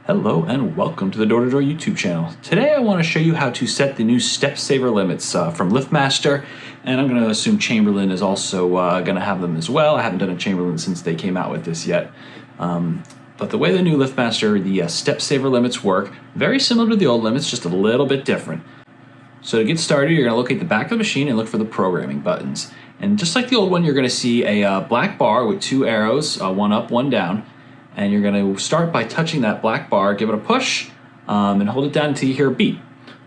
Hello and welcome to the Door-to-Door YouTube channel. Today I want to show you how to set the new step saver limits from Liftmaster, and I'm going to assume Chamberlain is also going to have them as well. I haven't done a Chamberlain since they came out with this yet. But the way the new Liftmaster, the step saver limits work, very similar to the old limits, just a little bit different. So to get started, you're going to locate the back of the machine and look for the programming buttons. And just like the old one, you're going to see a black bar with two arrows, one up, one down. And you're going to start by touching that black bar, give it a push, and hold it down until you hear a beep.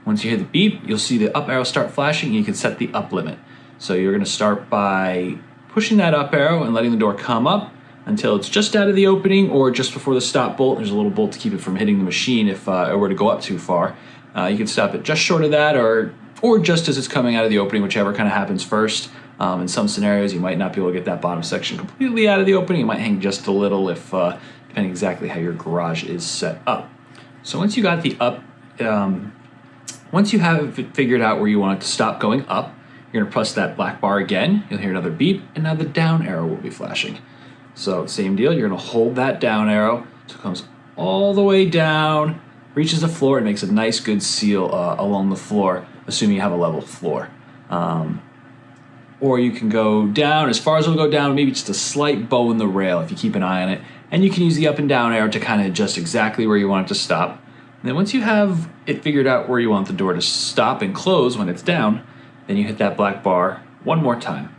Once you hear the beep, you'll see the up arrow start flashing, and you can set the up limit. So you're going to start by pushing that up arrow and letting the door come up until it's just out of the opening or just before the stop bolt. There's a little bolt to keep it from hitting the machine if it were to go up too far. You can stop it just short of that or just as it's coming out of the opening, whichever kind of happens first. In some scenarios, you might not be able to get that bottom section completely out of the opening. It might hang just a little if depending exactly how your garage is set up. So once you got the up, once you have it figured out where you want it to stop going up, you're gonna press that black bar again, you'll hear another beep, and now the down arrow will be flashing. So same deal, you're gonna hold that down arrow so it comes all the way down, reaches the floor, and makes a nice good seal along the floor, assuming you have a level floor. Or you can go down, as far as it'll go down, maybe just a slight bow in the rail if you keep an eye on it. And you can use the up and down arrow to kind of adjust exactly where you want it to stop. And then once you have it figured out where you want the door to stop and close when it's down, then you hit that black bar one more time.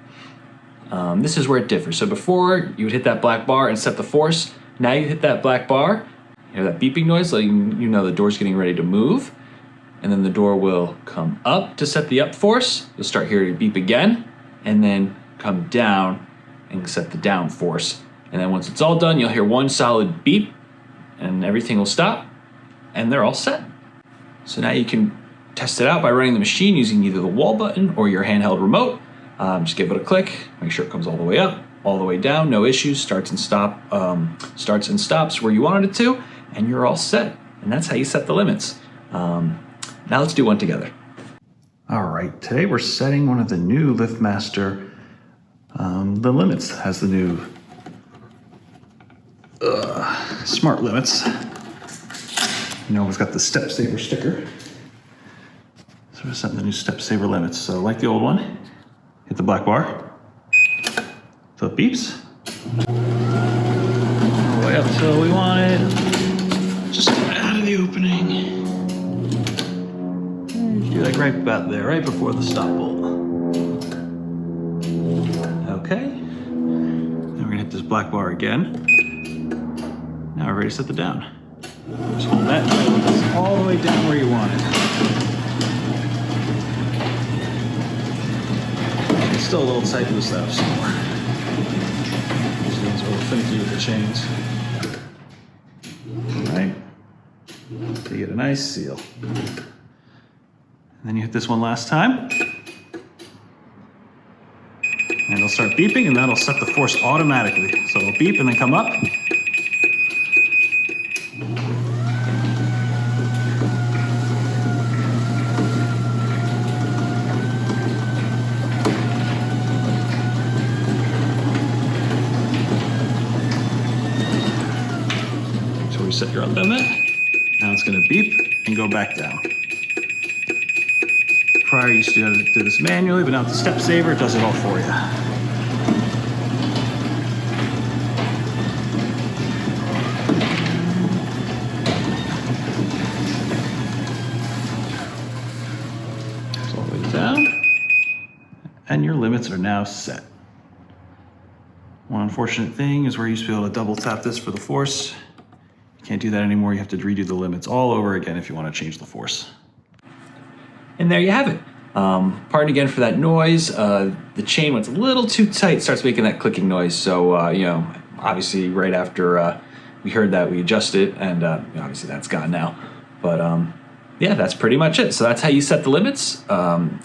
This is where it differs. So before, you would hit that black bar and set the force. Now you hit that black bar, you hear that beeping noise, letting you know the door's getting ready to move. And then the door will come up to set the up force. You'll start hearing it beep again, and then come down and set the down force. And then once it's all done, you'll hear one solid beep and everything will stop and they're all set. So now you can test it out by running the machine using either the wall button or your handheld remote. Just give it a click, make sure it comes all the way up, all the way down, no issues, starts and stops where you wanted it to, and you're all set. And that's how you set the limits. Now let's do one together. All right, today we're setting one of the new Liftmaster, the limits. Has the new smart limits. You know, it's got the step saver sticker. So we're setting the new step saver limits. So like the old one, hit the black bar, so it beeps. All the way up till we want it. Just out of the opening. Do like right about there, right before the stop bolt. Okay. Then we're gonna hit this black bar again. Now we're ready to set the down. Just hold that all the way down where you want it. It's still a little tight, loose that up some more. This one's a little finicky with the chains. All right. So you get a nice seal. And then you hit this one last time. And it'll start beeping, and that'll set the force automatically. So it'll beep and then come up. So reset your limit. Now it's gonna beep and go back down. Prior, you used to do this manually, but now with the step saver, it does it all for you. So all the way down, and your limits are now set. One unfortunate thing is where you used to be able to double tap this for the force. You can't do that anymore. You have to redo the limits all over again if you want to change the force. And there you have it. Pardon again for that noise. The chain, when it's a little too tight, starts making that clicking noise. So, you know, obviously right after we heard that, we adjusted, and obviously that's gone now. But yeah, that's pretty much it. So that's how you set the limits.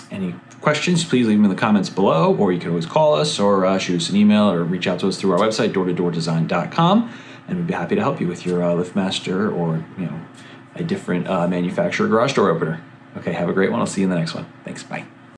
Any questions, please leave them in the comments below, or you can always call us or shoot us an email or reach out to us through our website, doortodoordesign.com, and we'd be happy to help you with your Liftmaster or, you know, a different manufacturer garage door opener. Okay, have a great one. I'll see you in the next one. Thanks, bye.